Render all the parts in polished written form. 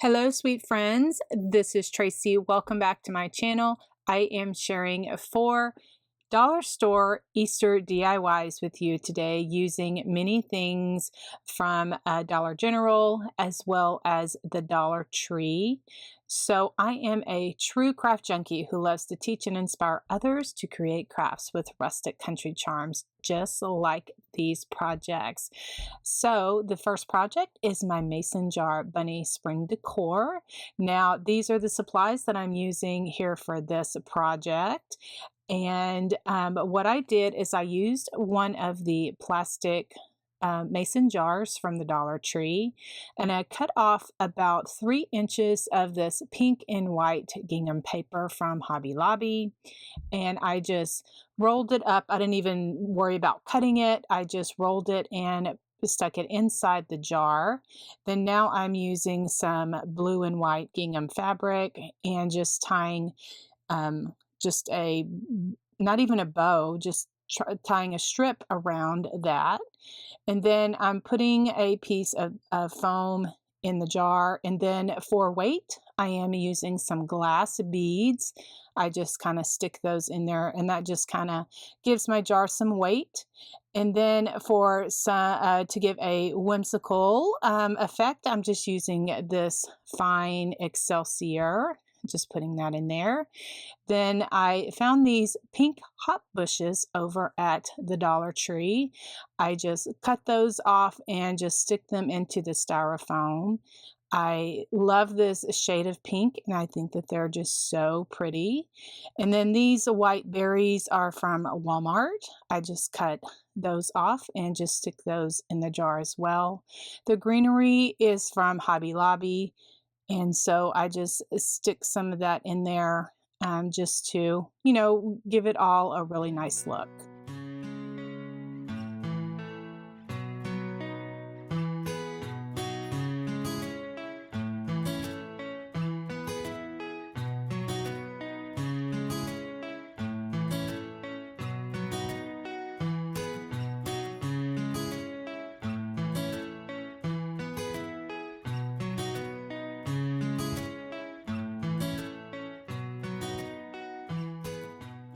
Hello, sweet friends. This is Tracy. Welcome back to my channel. I am sharing 4 dollar store Easter DIYs with you today using many things from Dollar General as well as the Dollar Tree. So I am a true craft junkie who loves to teach and inspire others to create crafts with rustic country charms, just like these projects. So the first project is my mason jar bunny spring decor. Now these are the supplies that I'm using here for this project. And what I did is I used one of the plastic mason jars from the Dollar Tree, and I cut off about 3 inches of this pink and white gingham paper from Hobby Lobby, and I just rolled it up. I didn't even worry about cutting it. I just rolled it and stuck it inside the jar. Then now I'm using some blue and white gingham fabric and just tying just a, not even a bow, just tying a strip around that. And then I'm putting a piece of foam in the jar. And then for weight, I am using some glass beads. I just kind of stick those in there, and that just kind of gives my jar some weight. And then for some, to give a whimsical effect, I'm just using this fine Excelsior. Just putting that in there. Then I found these pink hop bushes over at the Dollar Tree. I just cut those off and just stick them into the styrofoam. I love this shade of pink, and I think that they're just so pretty. And then these white berries are from Walmart. I just cut those off and just stick those in the jar as well. The greenery is from Hobby Lobby. And so I just stick some of that in there just to, give it all a really nice look.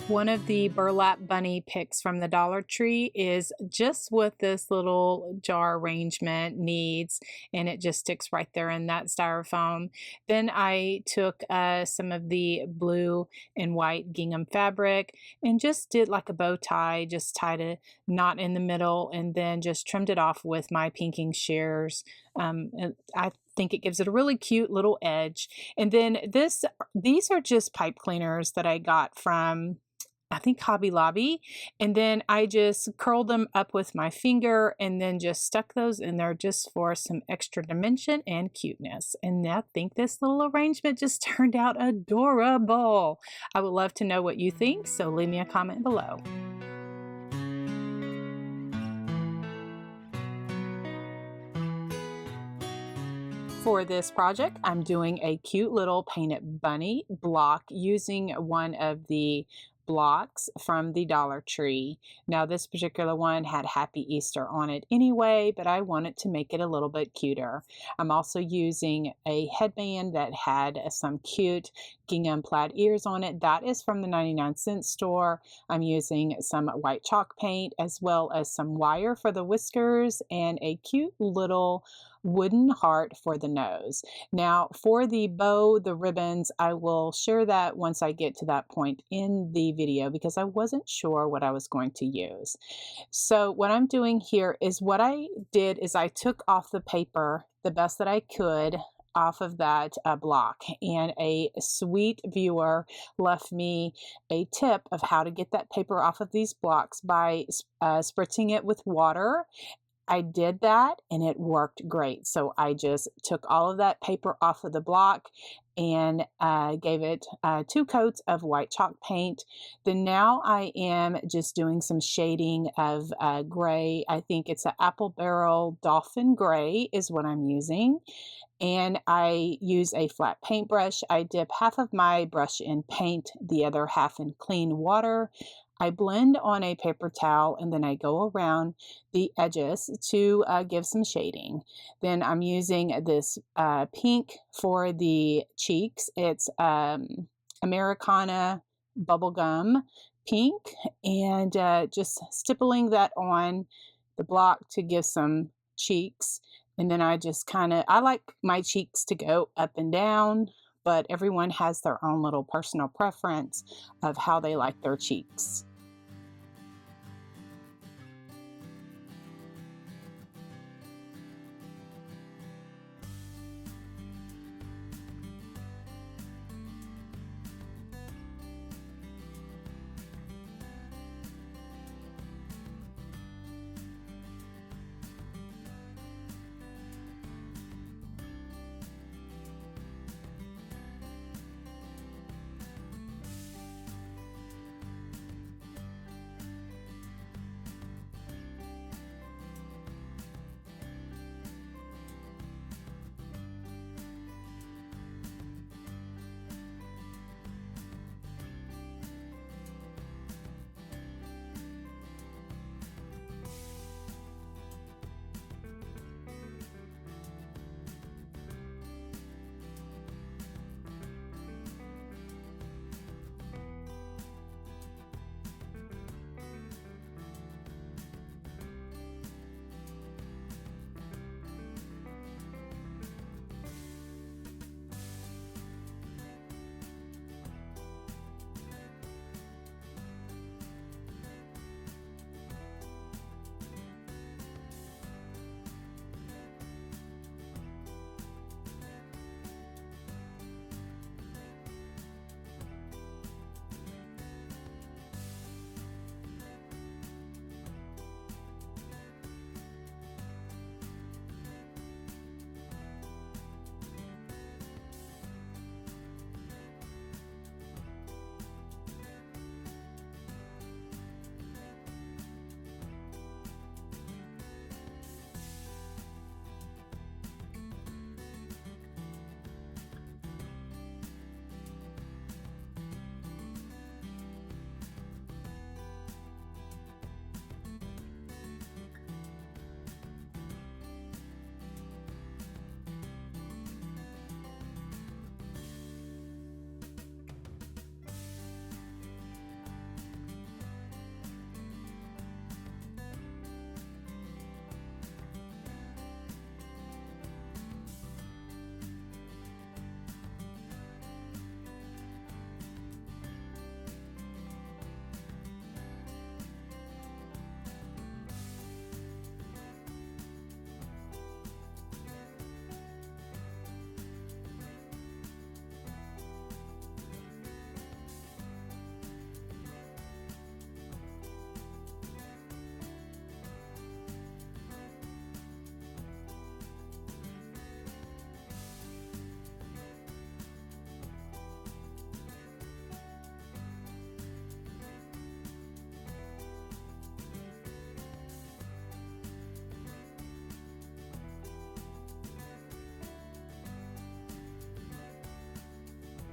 One of the burlap bunny picks from the Dollar Tree is just what this little jar arrangement needs, and it just sticks right there in that styrofoam. Then I took some of the blue and white gingham fabric and just did like a bow tie, just tied a knot in the middle, and then just trimmed it off with my pinking shears. I think it gives it a really cute little edge. And then these are just pipe cleaners that I got from, I think, Hobby Lobby. And then I just curled them up with my finger and then just stuck those in there just for some extra dimension and cuteness. And I think this little arrangement just turned out adorable. I would love to know what you think, so leave me a comment below. For this project, I'm doing a cute little painted bunny block using one of the blocks from the Dollar Tree. Now this particular one had Happy Easter on it anyway, but I wanted to make it a little bit cuter. I'm also using a headband that had some cute gingham plaid ears on it. That is from the 99-cent store. I'm using some white chalk paint as well as some wire for the whiskers and a cute little wooden heart for the nose. Now for the bow, the ribbons, I will share that once I get to that point in the video because I wasn't sure what I was going to use. So what I'm doing here is what I did is I took off the paper the best that I could off of that block, and a sweet viewer left me a tip of how to get that paper off of these blocks by spritzing it with water. I did that and it worked great. So I just took all of that paper off of the block and gave it 2 coats of white chalk paint. Then now I am just doing some shading of gray. I think it's an apple barrel dolphin gray is what I'm using. And I use a flat paintbrush. I dip half of my brush in paint, the other half in clean water. I blend on a paper towel and then I go around the edges to give some shading. Then I'm using this pink for the cheeks. It's Americana bubblegum pink, and just stippling that on the block to give some cheeks. And then I just I like my cheeks to go up and down, but everyone has their own little personal preference of how they like their cheeks.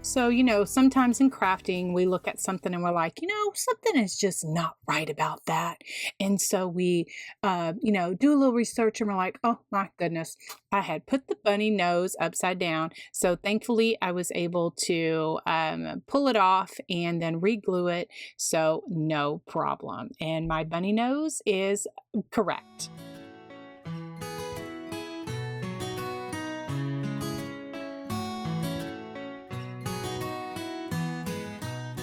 So, sometimes in crafting, we look at something and we're like, something is just not right about that. And so we, do a little research and we're like, oh my goodness, I had put the bunny nose upside down. So thankfully, I was able to pull it off and then re-glue it. So no problem. And my bunny nose is correct.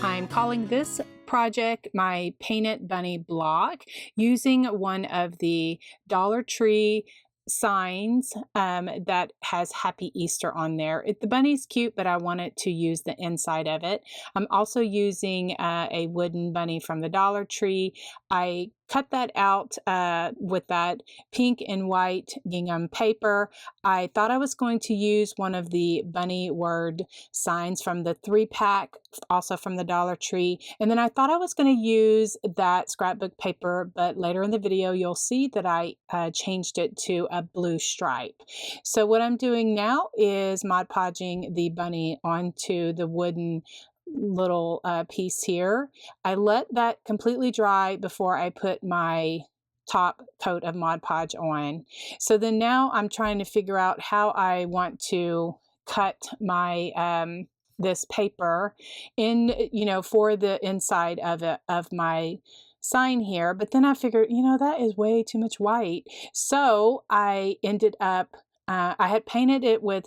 I'm calling this project my Painted Bunny block using one of the Dollar Tree signs that has Happy Easter on there. The bunny's cute, but I wanted to use the inside of it. I'm also using a wooden bunny from the Dollar Tree. I cut that out with that pink and white gingham paper. I thought I was going to use one of the bunny word signs from the 3-pack, also from the Dollar Tree. And then I thought I was going to use that scrapbook paper, but later in the video, you'll see that I changed it to a blue stripe. So what I'm doing now is Mod Podging the bunny onto the wooden little piece here. I let that completely dry before I put my top coat of Mod Podge on. So then now I'm trying to figure out how I want to cut my this paper in, for the inside of my sign here. But then I figured, that is way too much white. So I ended up, I had painted it with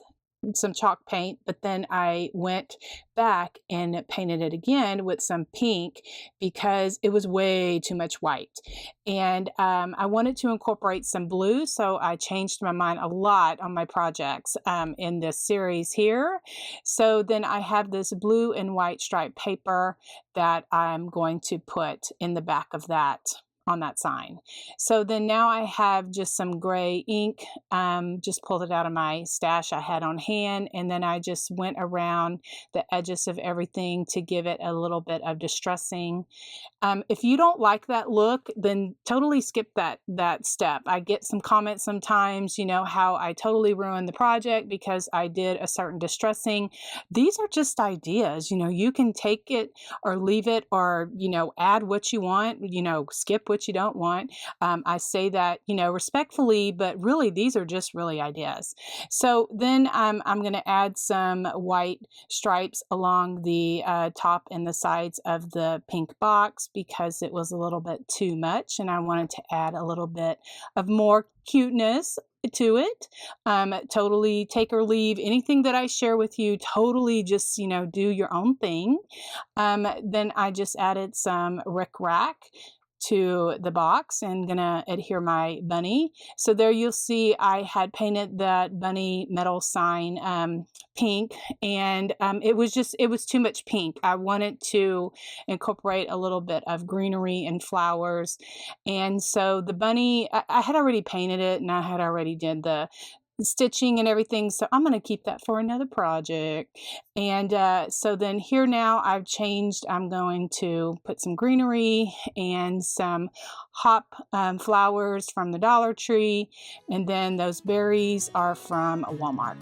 some chalk paint, but then I went back and painted it again with some pink because it was way too much white. And I wanted to incorporate some blue, so I changed my mind a lot on my projects in this series here. So then I have this blue and white striped paper that I'm going to put in the back of that on that sign. So then now I have just some gray ink, just pulled it out of my stash I had on hand, and then I just went around the edges of everything to give it a little bit of distressing. If you don't like that look, then totally skip that step. I get some comments sometimes, how I totally ruined the project because I did a certain distressing. These are just ideas. You can take it or leave it, or add what you want, skip what you don't want. I say that respectfully, but really these are just really ideas. So then I'm going to add some white stripes along the top and the sides of the pink box because it was a little bit too much and I wanted to add a little bit of more cuteness to it. Totally take or leave anything that I share with you. Totally just do your own thing. Then I just added some rickrack to the box and gonna adhere my bunny. So there you'll see I had painted that bunny metal sign pink, and it was too much pink. I wanted to incorporate a little bit of greenery and flowers, and so the bunny, I had already painted it and I had already did the stitching and everything, so I'm going to keep that for another project. And so then here now I've changed. I'm going to put some greenery and some hop flowers from the Dollar Tree, and then those berries are from Walmart.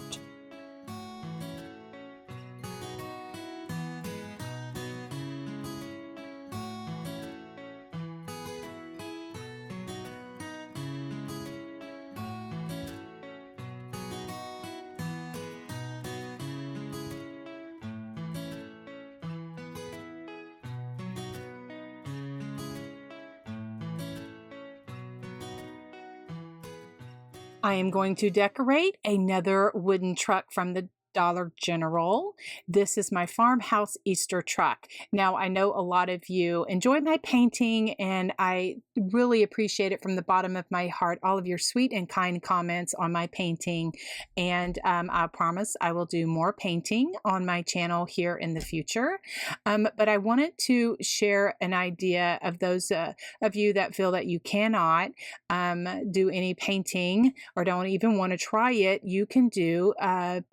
I am going to decorate another wooden truck from the Dollar General. This is my farmhouse Easter truck. Now, I know a lot of you enjoy my painting, and I really appreciate it from the bottom of my heart, all of your sweet and kind comments on my painting. And I promise I will do more painting on my channel here in the future. But I wanted to share an idea of those of you that feel that you cannot do any painting or don't even want to try it. You can do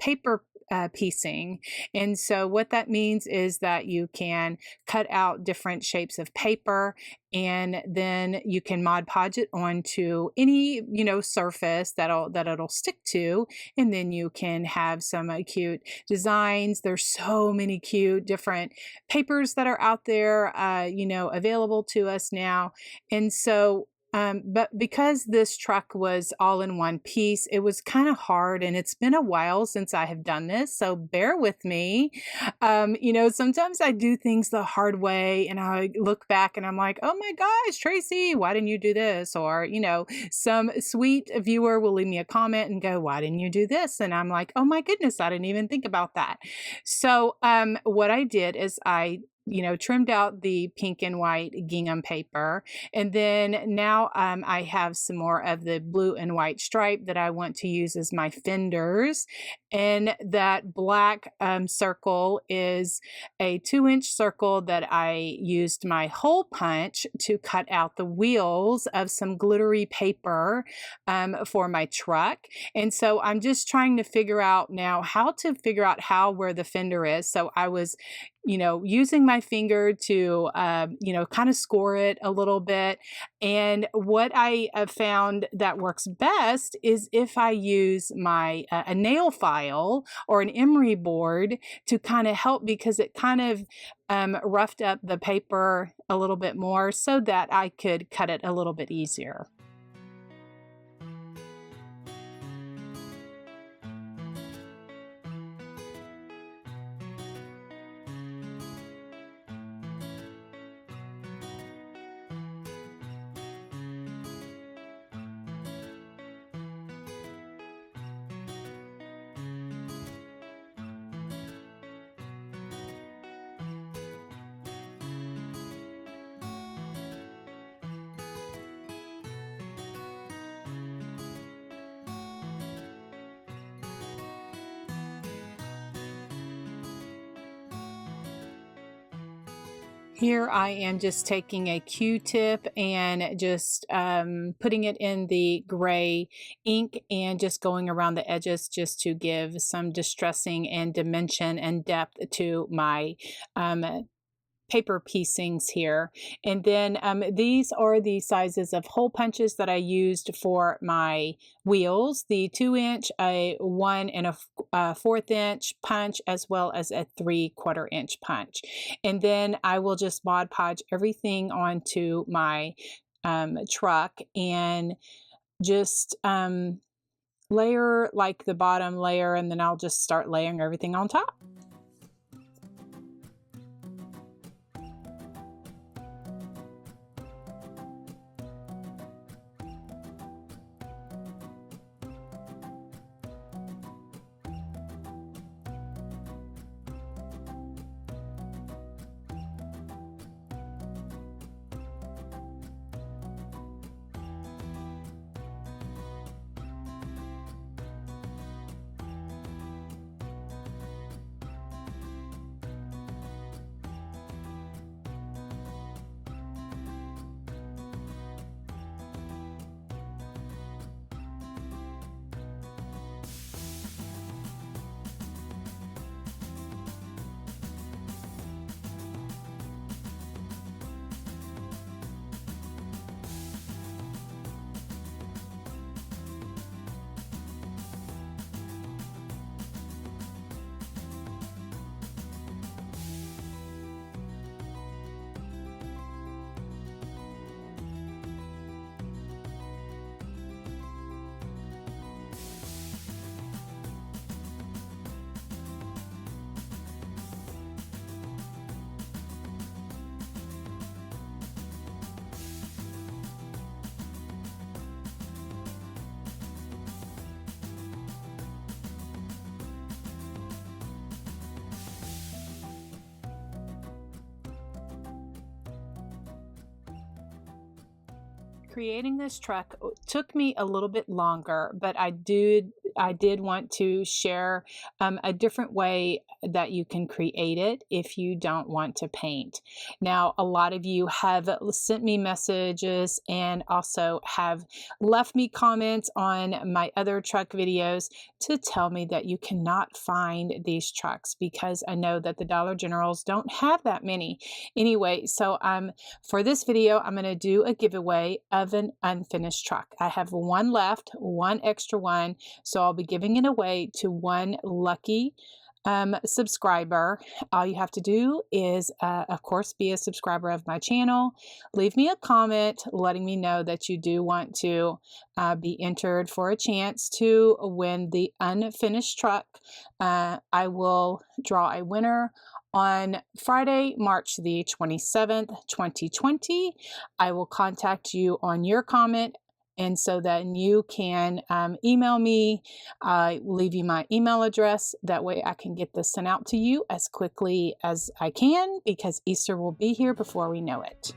paper piecing. And so what that means is that you can cut out different shapes of paper, and then you can Mod Podge it onto any surface that it'll stick to, and then you can have some cute designs. There's so many cute different papers that are out there available to us now. And so but because this truck was all in one piece, it was kind of hard, and it's been a while since I have done this, so bear with me. Sometimes I do things the hard way, and I look back and I'm like, oh my gosh, Tracy, why didn't you do this? Or, some sweet viewer will leave me a comment and go, why didn't you do this? And I'm like, oh my goodness, I didn't even think about that. So what I did is I trimmed out the pink and white gingham paper. And then now I have some more of the blue and white stripe that I want to use as my fenders. And that black circle is a 2-inch circle that I used my hole punch to cut out the wheels of some glittery paper for my truck. And so I'm just trying to figure out now how to figure out where the fender is. So I was using my finger to, kind of score it a little bit. And what I have found that works best is if I use my a nail file or an emery board to kind of help, because it kind of roughed up the paper a little bit more so that I could cut it a little bit easier. Here I am just taking a Q-tip and just putting it in the gray ink and just going around the edges just to give some distressing and dimension and depth to my paper piecings here. And then these are the sizes of hole punches that I used for my wheels: the 2-inch, a 1 1/4 inch punch, as well as a 3/4 inch punch. And then I will just Mod Podge everything onto my truck and just layer like the bottom layer, and then I'll just start layering everything on top. Creating this truck took me a little bit longer, but I did want to share a different way that you can create it if you don't want to paint. Now, a lot of you have sent me messages and also have left me comments on my other truck videos to tell me that you cannot find these trucks, because I know that the Dollar Generals don't have that many. Anyway, so for this video, I'm going to do a giveaway of an unfinished truck. I have one left, one extra one, so I'll be giving it away to one lucky subscriber. All you have to do is, of course, be a subscriber of my channel. Leave me a comment letting me know that you do want to be entered for a chance to win the unfinished truck. I will draw a winner on Friday, March the 27th, 2020. I will contact you on your comment, and so that you can email me. I will leave you my email address. That way I can get this sent out to you as quickly as I can, because Easter will be here before we know it.